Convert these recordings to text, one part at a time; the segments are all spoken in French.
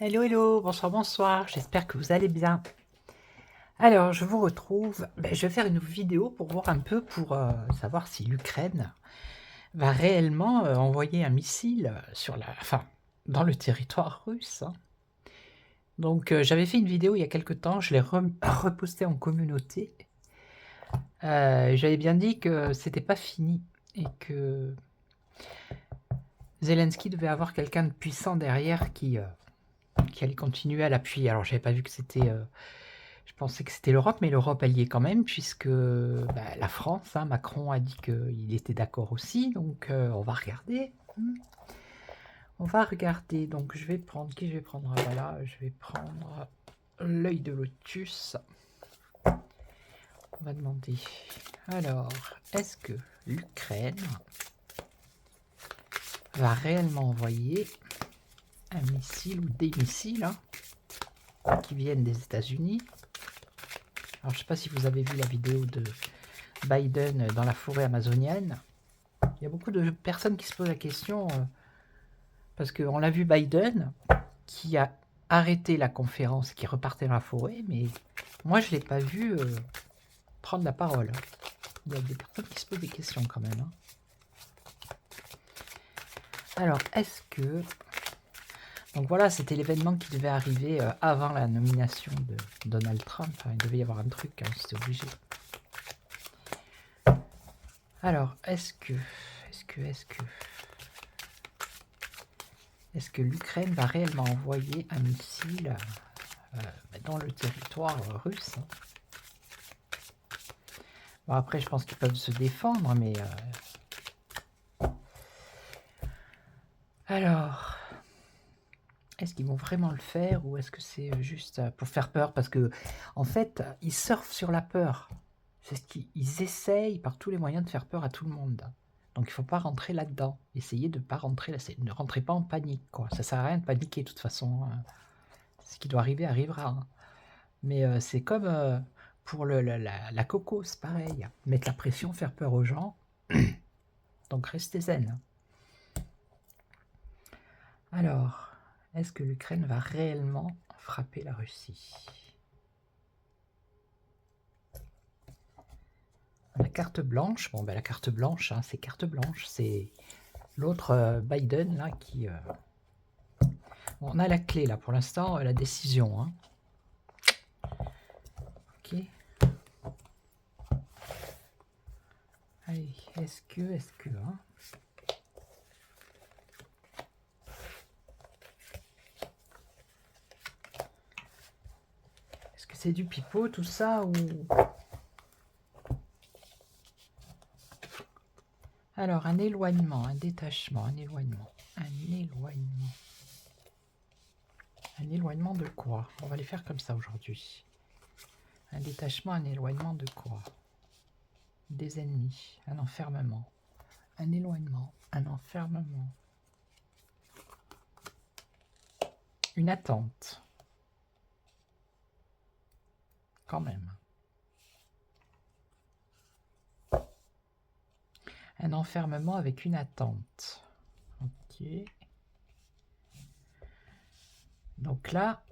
Hello, hello, bonsoir, bonsoir, j'espère que vous allez bien. Alors, je vous retrouve, je vais faire une vidéo pour voir un peu, pour savoir si l'Ukraine va réellement envoyer un missile dans le territoire russe, hein. Donc, j'avais fait une vidéo il y a quelque temps, je l'ai repostée en communauté. J'avais bien dit que c'était pas fini et que Zelensky devait avoir quelqu'un de puissant derrière qui allait continuer à l'appuyer. Alors, j'avais pas vu que c'était... je pensais que c'était l'Europe, mais l'Europe, elle y est quand même, puisque la France, hein, Macron a dit qu'il était d'accord aussi, donc on va regarder. On va regarder, donc je vais prendre, qui je vais prendre? Ah, voilà, je vais prendre l'œil de lotus. On va demander, alors, est-ce que l'Ukraine va réellement envoyer un missile ou des missiles, hein, qui viennent des États-Unis? Alors, je ne sais pas si vous avez vu la vidéo de Biden dans la forêt amazonienne. Il y a beaucoup de personnes qui se posent la question, parce qu'on l'a vu Biden, qui a arrêté la conférence, qui repartait dans la forêt, mais moi je ne l'ai pas vu prendre la parole. Il y a des personnes qui se posent des questions quand même, hein. Alors, est-ce que... Donc voilà, c'était l'événement qui devait arriver avant la nomination de Donald Trump. Enfin, il devait y avoir un truc, hein, c'était obligé. Alors, est-ce que l'Ukraine va réellement envoyer un missile dans le territoire russe, hein? Bon, après, je pense qu'ils peuvent se défendre, mais... Alors, est-ce qu'ils vont vraiment le faire, ou est-ce que c'est juste pour faire peur? Parce que, en fait, ils surfent sur la peur. C'est ce qu'ils essayent par tous les moyens de faire peur à tout le monde. Donc il ne faut pas rentrer là-dedans. Essayez de ne pas rentrer là. Ne rentrez pas en panique, quoi. Ça ne sert à rien de paniquer, de toute façon, hein. Ce qui doit arriver arrivera, hein. Mais c'est comme pour la coco, c'est pareil. Mettre la pression, faire peur aux gens. Donc restez zen. Alors, est-ce que l'Ukraine va réellement frapper la Russie? La carte blanche, bon ben la carte blanche, hein, c'est carte blanche, c'est l'autre Biden là qui... Bon, on a la clé là pour l'instant, la décision, hein. Ok. Allez, est-ce que, hein, est-ce que c'est du pipeau tout ça, ou... Alors, un éloignement, un détachement, un éloignement. Un éloignement de quoi? On va les faire comme ça aujourd'hui. Un détachement, un éloignement de quoi? Des ennemis, un enfermement. Un éloignement, un enfermement. Une attente. Quand même. Un enfermement avec une attente. Ok. Donc là,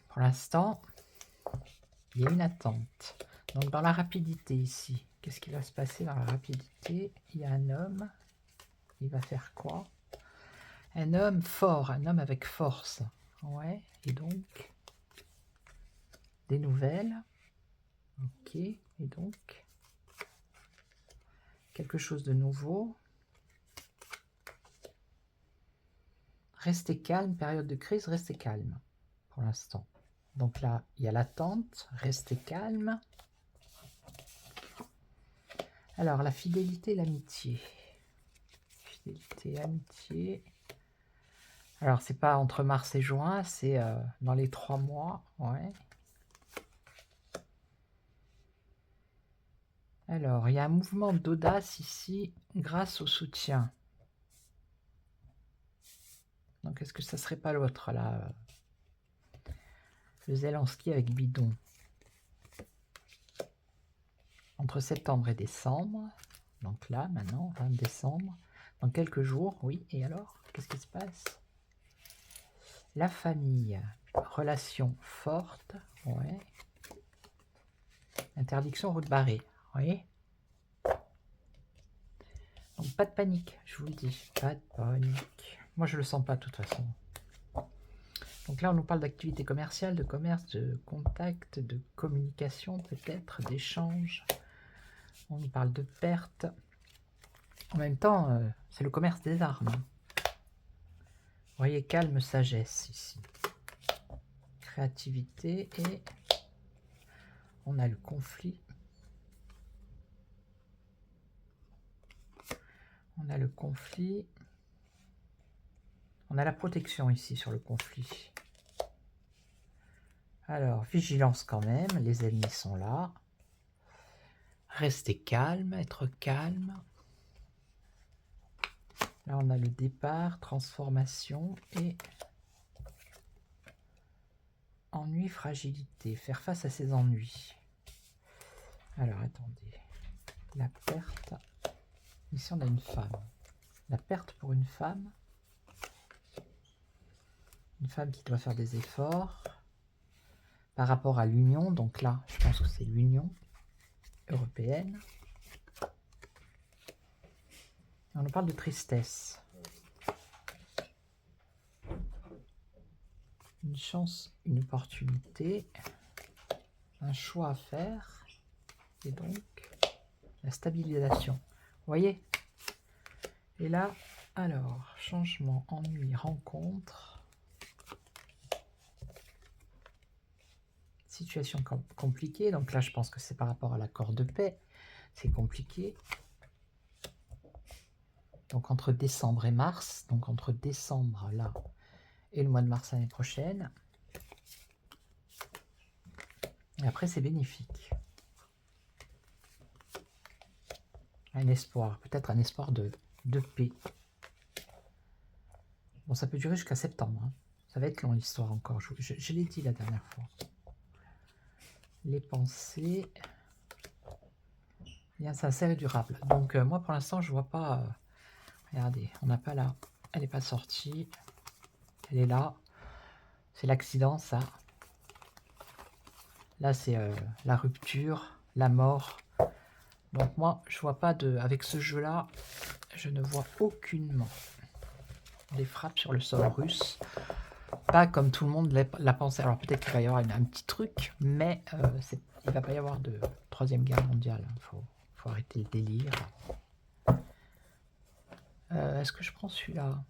pour l'instant, il y a une attente. Donc dans la rapidité ici, qu'est-ce qui va se passer dans la rapidité? Il y a un homme. Il va faire quoi? Un homme fort, un homme avec force. Ouais, et donc, des nouvelles. Ok, et donc, quelque chose de nouveau. Restez calme, période de crise, restez calme pour l'instant. Donc là, il y a l'attente, restez calme. Alors, la fidélité, l'amitié. Fidélité, amitié. Alors, c'est pas entre mars et juin, c'est dans les 3 mois, ouais. Alors, il y a un mouvement d'audace ici grâce au soutien. Donc, est-ce que ça serait pas l'autre, là? Le Zelensky avec Bidon. Entre septembre et décembre. Donc là, maintenant, 20 décembre. Dans quelques jours, oui. Et alors, qu'est-ce qui se passe? La famille, relation forte, ouais. Interdiction, route barrée, oui. Donc pas de panique, je vous le dis, pas de panique. Moi je le sens pas de toute façon. Donc là on nous parle d'activité commerciale, de commerce, de contact, de communication peut-être, d'échange. On nous parle de perte. En même temps, c'est le commerce des armes. Vous voyez, calme, sagesse ici. Créativité et on a le conflit. On a le conflit. On a la protection ici sur le conflit. Alors, vigilance quand même, les ennemis sont là. Rester calme, être calme. Là, on a le départ, transformation et ennui, fragilité. Faire face à ses ennuis. Alors, attendez. La perte. Ici, on a une femme. La perte pour une femme. Une femme qui doit faire des efforts par rapport à l'Union. Donc là, je pense que c'est l'Union européenne. Et on nous parle de tristesse. Une chance, une opportunité, un choix à faire, et donc la stabilisation. Vous voyez? Et là, alors, changement, ennui, rencontre, situation compliquée. Donc là, je pense que c'est par rapport à l'accord de paix. C'est compliqué. Donc entre décembre et mars, donc entre décembre là et le mois de mars l'année prochaine. Et après, c'est bénéfique. Un espoir, peut-être un espoir de paix. Bon, ça peut durer jusqu'à septembre. Hein. Ça va être long l'histoire encore. Je l'ai dit la dernière fois. Les pensées. Bien, c'est assez durable. Donc, moi, pour l'instant, je vois pas... regardez, on n'a pas là. Elle n'est pas sortie. Elle est là. C'est l'accident, ça. Là, c'est la rupture, la mort. Donc, moi, je vois pas de... Avec ce jeu-là, je ne vois aucunement des frappes sur le sol russe. Pas comme tout le monde l'a pensé. Alors, peut-être qu'il va y avoir un petit truc, mais il va pas y avoir de troisième guerre mondiale. Il faut arrêter le délire. Est-ce que je prends celui-là?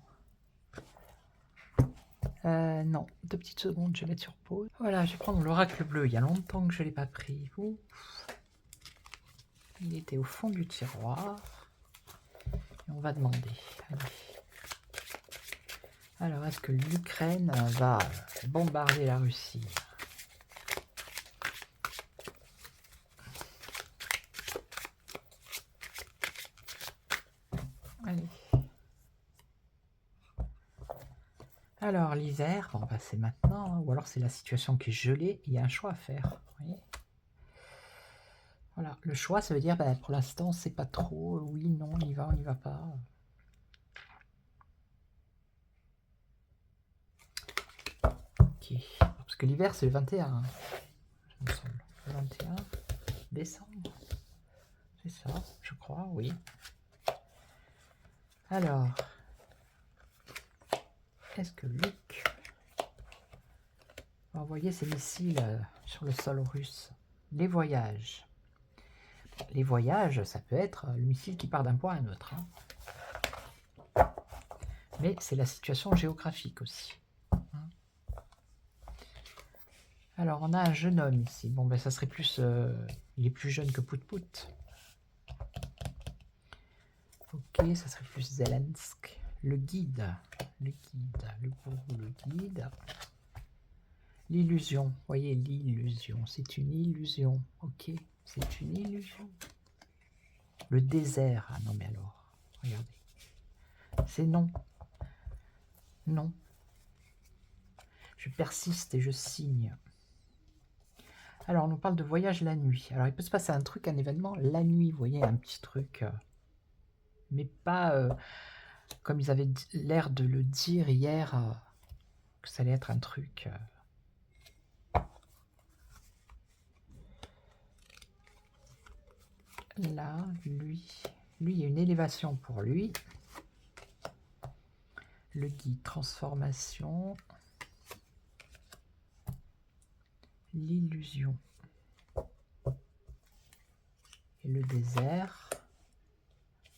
Non, 2 petites secondes, je vais mettre sur pause. Voilà, je vais prendre l'oracle bleu. Il y a longtemps que je ne l'ai pas pris. Ouf. Il était au fond du tiroir. Et on va demander. Allez. Alors, est-ce que l'Ukraine va bombarder la Russie? Allez. Alors, l'hiver, bon, bah, c'est maintenant, hein, ou alors c'est la situation qui est gelée, il y a un choix à faire. Vous voyez, voilà, le choix, ça veut dire, bah, pour l'instant, c'est pas trop, oui, non, on y va, on n'y va pas. Ok, parce que l'hiver, c'est le 21, hein, il me semble. Le 21 décembre, c'est ça, je crois, oui. Alors, est-ce que Luc va envoyer ses missiles sur le sol russe? Les voyages. Les voyages, ça peut être le missile qui part d'un point à un autre. Hein. Mais c'est la situation géographique aussi. Hein. Alors, on a un jeune homme ici. Bon, ben ça serait plus... il est plus jeune que Pout-Pout. Ok, ça serait plus Zelensky. Le guide. Le gourou, le guide. L'illusion. Vous voyez, l'illusion. C'est une illusion. Ok, c'est une illusion. Le désert. Ah non, mais alors, regardez. C'est non. Non. Je persiste et je signe. Alors, on nous parle de voyage la nuit. Alors, il peut se passer un truc, un événement la nuit. Vous voyez, un petit truc. Mais pas comme ils avaient l'air de le dire hier. que ça allait être un truc... Là, lui, il y a une élévation pour lui. Le guide, transformation. L'illusion. Et le désert.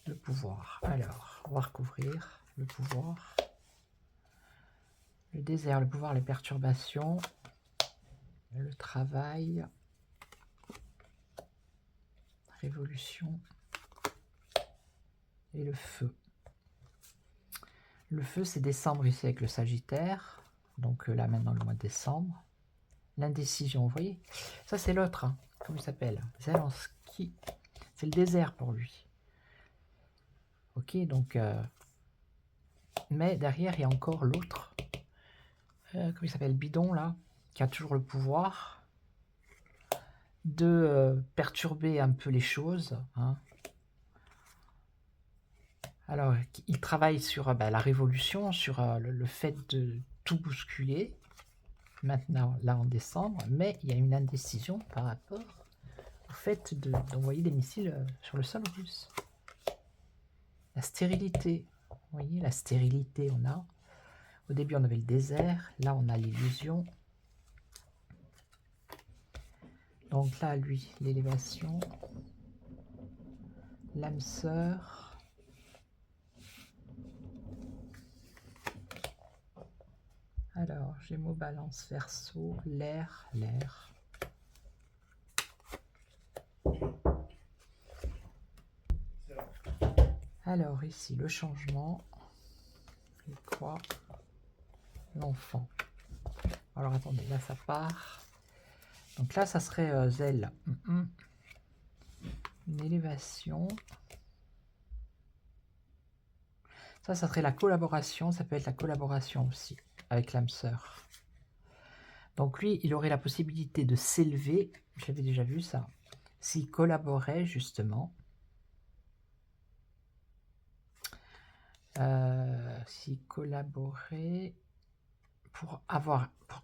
Le pouvoir. Alors, on va recouvrir le pouvoir. Le désert, le pouvoir, les perturbations. Le travail. Révolution. Et le feu. Le feu, c'est décembre ici avec le Sagittaire. Donc là, maintenant, le mois de décembre. L'indécision, vous voyez. Ça, c'est l'autre. Hein. Comment il s'appelle? Zelensky. C'est le désert pour lui. Ok, donc... mais derrière, il y a encore l'autre. Comment il s'appelle? Bidon, là. Qui a toujours le pouvoir de perturber un peu les choses. Hein. Alors, il travaille sur la révolution, sur le fait de tout bousculer, maintenant, là, en décembre, mais il y a une indécision par rapport au fait d'envoyer des missiles sur le sol russe. La stérilité, vous voyez, la stérilité, on a. Au début, on avait le désert, là, on a l'illusion. Donc là, lui, l'élévation, l'âme sœur, alors, Gémeaux, Balance, Verseau, l'air. Alors ici, le changement, et quoi? L'enfant. Alors attendez, là ça part. Donc là, ça serait zèle. Une élévation. Ça serait la collaboration. Ça peut être la collaboration aussi avec l'âme sœur. Donc lui, il aurait la possibilité de s'élever. J'avais déjà vu ça. S'il collaborait justement. S'il collaborait pour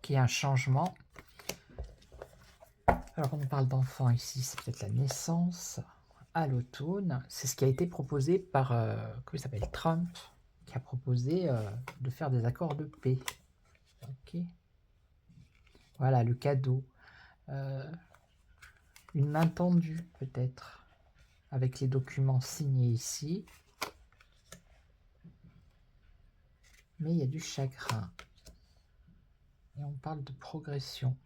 qu'il y ait un changement. Alors, on parle d'enfant ici, c'est peut-être la naissance à l'automne. C'est ce qui a été proposé par, comment il s'appelle, Trump, qui a proposé de faire des accords de paix. Ok. Voilà, le cadeau. Une main tendue, peut-être, avec les documents signés ici. Mais il y a du chagrin. Et on parle de progression.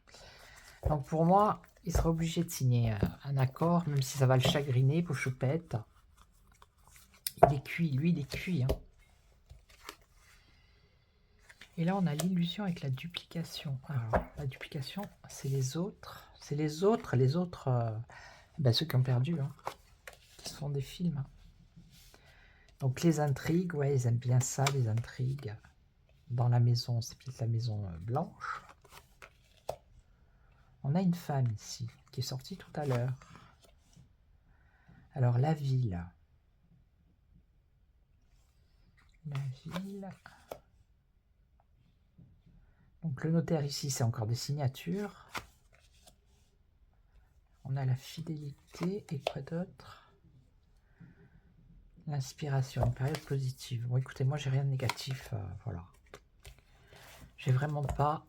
Donc pour moi, il sera obligé de signer un accord, même si ça va le chagriner, pour choupette. Il est cuit, lui il est cuit. Hein. Et là on a l'illusion avec la duplication. Alors la duplication, c'est les autres. C'est les autres, ceux qui ont perdu, hein, qui se font des films. Donc les intrigues, ouais, ils aiment bien ça, les intrigues. Dans la maison, c'est peut-être la maison blanche. On a une femme ici, qui est sortie tout à l'heure. Alors, la ville. La ville. Donc, le notaire ici, c'est encore des signatures. On a la fidélité. Et quoi d'autre? L'inspiration, une période positive. Bon, écoutez, moi, j'ai rien de négatif. Voilà. J'ai vraiment pas...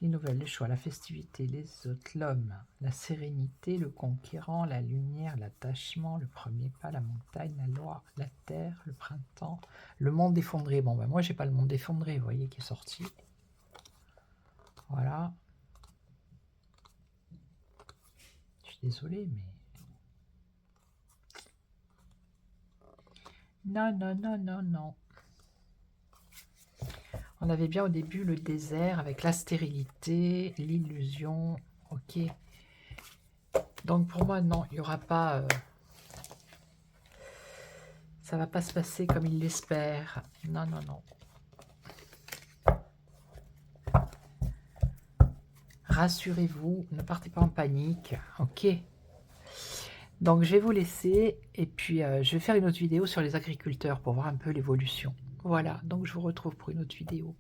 Les nouvelles, les choix, la festivité, les autres, l'homme, la sérénité, le conquérant, la lumière, l'attachement, le premier pas, la montagne, la loi, la terre, le printemps, le monde effondré. Bon, ben moi, j'ai pas le monde effondré, vous voyez, qui est sorti. Voilà. Je suis désolé, mais... Non. On avait bien au début le désert avec la stérilité, l'illusion. Ok. Donc pour moi, non, il n'y aura pas... ça va pas se passer comme il l'espère. Non. Rassurez-vous, ne partez pas en panique. Ok. Donc je vais vous laisser et puis je vais faire une autre vidéo sur les agriculteurs pour voir un peu l'évolution. Voilà, donc je vous retrouve pour une autre vidéo.